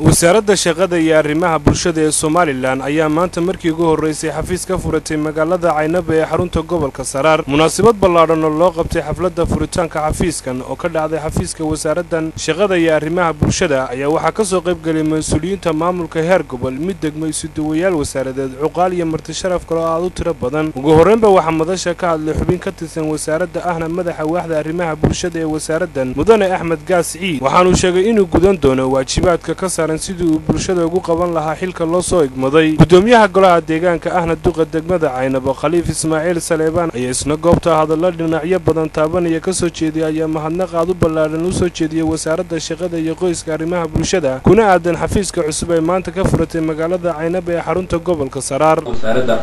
wasaaradda shaqada iyo arrimaha bulshada ee Somaliland ayaa maanta markii ugu horeysay xafiis ka furatay magaalada Caynaba ee xarunta gobolka Saraar. Munaasabad ballaadhan oo loo qabtay xafladda furitaanka xafiiskan oo ka dhacday xafiiska wasaaraddan shaqada iyo arrimaha bulshada ayaa waxaa ka soo qayb galay mas'uuliyiinta maamulka heer gobol, mid degmo isuduwayaal wasaaradeed, cuqaal iyo marti sharaf kale oo aad u tiro badan. Ugu horreynba waxaa madasha ka hadlay xubin ka tirsan wasaaradda ahna madaxa waaxda arrimaha bulshada ee wasaaraddan, Mudane Axmed Gaas Ciid, waxaanu sheegay inuu gudan doono waajibaadka ka sidii uu bulshada ugu qaban lahaa xilka loo soo igmaday. Gudoomiyaha golaha deegaanka ahna duqa degmada Caynaba Khaliif Ismaaciil Saleebaan ayaa isna goobta hadallo dhinacyo badan taabanaya ka soo jeediyay ayaa mahadnaq aad u ballaaran u soo jeediyay wasaaradda shaqada iyo qoyska arrimaha bulshada kuna aadan xafiiska cusub ee maanta ka furatay magaalada Caynaba ee xarunta gobolka Saraar. wasaaradda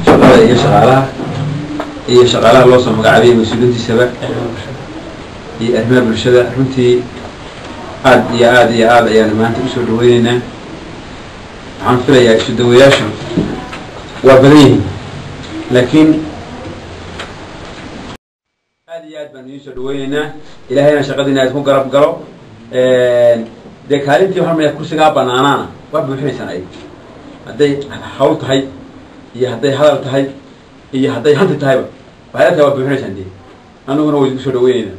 shaqada iyo shaqaalaha loo soo magacaabay mas'uuliyiintiisaba iyo arrimaha bulshada runtii aad ayaan maanta u soo dhaweynaynaa. waxaan filayaa isu dawayaashu waa badan yihiin laakiin aad baan idin soo dhaweynaynaa. ilaahayna shaqadiina aad ku garab galo. dee kaalintii waxaan mayaa kursigaa banaanaana waa buuxinaysaan ay hadday hawl tahay iyo hadday hadal tahay iyo hadday hanti tahayba waxyaalataa waa buuxinaysaan dee anuguna waa idinku soo dhaweynaynaa.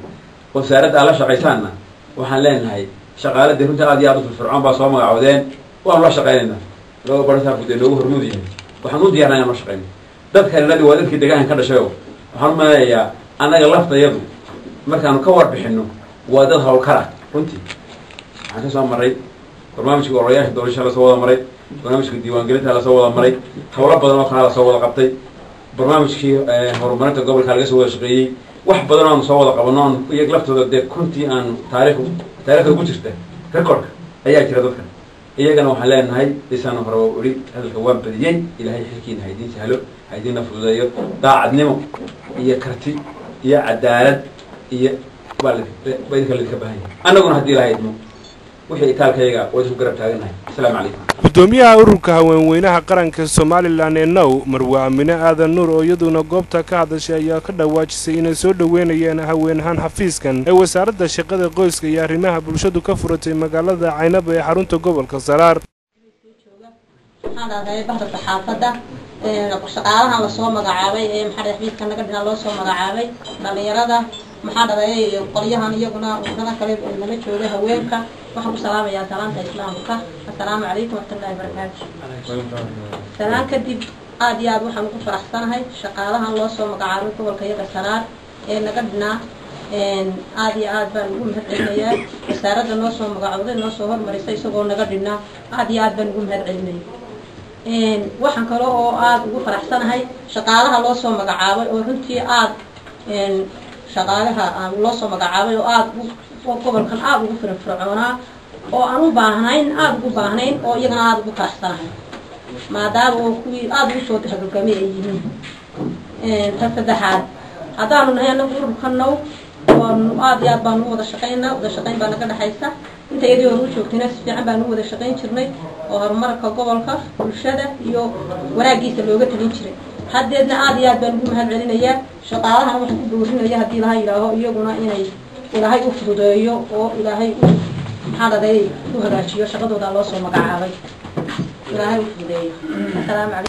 wasaaradda aad la shaqaysaanna waxaan leenahay shaqaaladii runta aad iyo aad u firfircoon baa soo magacoodeen waan la shaqaynaynaa. loo bartaa guday loogu hormuud yahay waxaan u diyaarnaa inaan la shaqayno. dadka reerada waa dadkii deegaanka ka dhashay waxaan u maleeyaa annaga laftayadu markaanu ka warbixinno waa dad hawlkara. runtii waxaan ka soo maray barnaamijka oloyaasha doorasha lasoo wada maray, barnaamijka diiwaangelinta lasoo wada maray, hawlo badan oo kana lasoo wada qabtay, barnaamijkii horumarinta gobolka laga soo wada shaqeeyey, wax badan aanu soo wada qabano aan iyaga laftooda dee runtii aan taariikhda ku jirta recordka ayaa jira dadkan. iyagana waxaan leenahay isaan hore waa uri hadalka waan badiyey. ilaahay xilkiina haydiin sahlo, haydiina fududeeyo. daacadnimo iyo karti iyo cadaalad iyo baa idinka lidinka baahan yahay. annaguna haddii ilaahay idmo wixii itaalkayaga waa idinku garab taaganahay. asalaamu calaykum. gudoomiyaha ururka haweenweynaha qaranka Somaliland ee Now Marwa Amine Aadan Nuur oo iyaduna goobta ka hadashay ayaa ka dhawaajisay inay soo dhaweynayaan haweenahan xafiiskan ee wasaaradda shaqada qoyska iyo arrimaha bulshadu ka furatay magaalada Caynaba ee xarunta gobolka Saraar. shaqaalaha la soo magacaabay ee maxaa xafiiska naga dhina loo soo magacaabay dhalinyarada maxaa dhacay qolyahan iyaguna wadada kale nala jooga haweenka waxaan ku salaamayaa salaanta islaamka. assalaamu calaykum wa rahmatullaahi wa barakaatuh. salaan kadib aad iyo aad waxaan ugu faraxsanahay shaqaalahan loo soo magacaabay gobolka yaga Saraar ee naga dhina aad iyo aad baan ugu mahadcelinayaa. wasaaradda noo soo magacawday noo soo hormarisay isagoo naga dhina aad iyo aad baan ugu mahadcelinayaa. waxaan kale oo aad ugu faraxsanahay shaqaalaha loo soo magacaabay oo runtii aad shaqaalaha loo soo magacaabay oo aad gobolkan aad ugu firfircoonaa oo aan u baahnayn oo iyagana aad ugu faraxsanahay maadaama oo kuwii aad ugu soo taxagamay ay yihiin. tan saddexaad haddaanu nahay anagu ururkanow aad iyo aad baanu wada shaqayn baa naga dhexaysa. inta iyadii hore u joogtayna si fiican baanu wada shaqayn jirnay oo horumarka gobolka bulshada iyo wanaagiisa looga talin jiray. haddeedna aad iyo aad baan ugu mahadcelinayaa. shaqaalahana waxaan ku doorinaya haddii ilaahay yidhaaho iyaguna inay ilaahay u fududeeyo oo ilaahay maxaa dhacday u hagaajiyo shaqadooda loo soo magacaabay.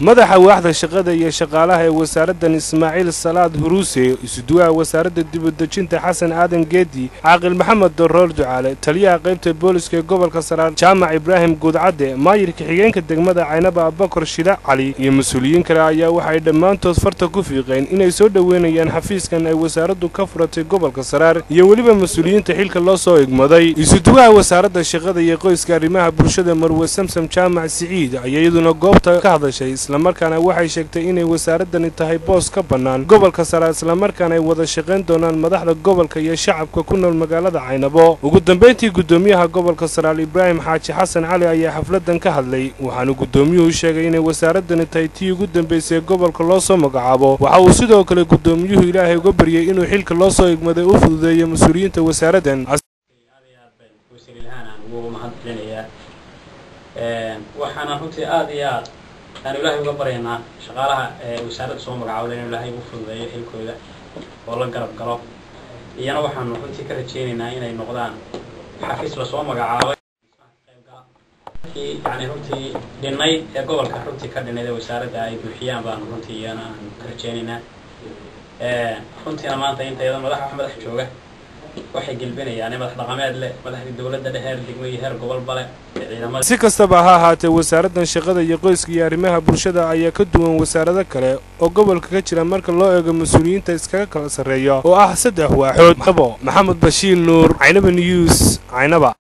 madaxa waaxda shaqada iyo shaqaalaha ee wasaaraddan Ismaaciil Salaad Huruuse, isuduwaha wasaaradda dibadejinta Xasan Aadan Geedi, Caaqil Maxamed Darool Ducaale, taliyaha qaybta booliska ee gobolka Saraar Jaamac Ibraahim Guudcadde, maayirka xigeenka degmada Caynaba Abubakar Shida Cali iyo mas'uuliyiin kale ayaa waxay dhammaantood farta ku fiiqeen inay soo dhaweynayaan xafiiskan ay wasaaraddu ka furatay gobolka Saraar iyo weliba mas'uuliyiinta xilka loo soo igmaday. isuduwaha wasaaradda shaqada iyo qoyska arrimaha bulshada Marwa Samsam Jaamac Ciid iyaduna goobta ka hadashay isla markaana waxay sheegtay inay wasaaradani tahay boos ka bannaan gobolka Saraar isla markaana ay wada shaqayn doonaan madaxda gobolka iyo shacabka ku nool magaalada Caynabo. ugu dambeyntii gudoomiyaha gobolka Saraar Ibraahim Xaaji Xasan Cali ayaa xafladan ka hadlay waxaana gudoomiyuhu sheegay inay wasaaradani tahay tii ugu dambeysay gobolka loo soo magacaabo. waxa uu sidoo kale gudoomiyuhu Ilaahay uga baryay inuu xilka loo soo igmaday u fududeeyo mas'uuliyiinta wasaaraddan. waxaana runtii aad iyo aad aan ilaahay uga baryaynaa shaqaalaha wasaaradda soo magacaawday in ilaahay u fududeeyo xilkooda oo la garab galo. iyana waxaanu runtii ka rajaynaynaa inay noqdaan xafiis la soo magacaabay يعني runtii dhinay ee gobolka runtii ka dhinay wasaaradda ay buuxiyaan baan runtii iyana ka rajeynayna runtii maanta inta iyada madax jooga waxay galbinayaan madax dhaqameed leh madaxda dawladda dheer degmada heer gobol bale ciidamada si kastaba ha ahaatee wasaaraddan shaqada iyo qoyska iyo arrimaha bulshada ayaa ka duwan wasaarado kale oo gobolka ka jira marka loo eego mas'uuliyiinta iskaga kala sarreeya oo ah 3 waaxood. Maxamed Bashiir Nuur, Caynaba News, Caynaba.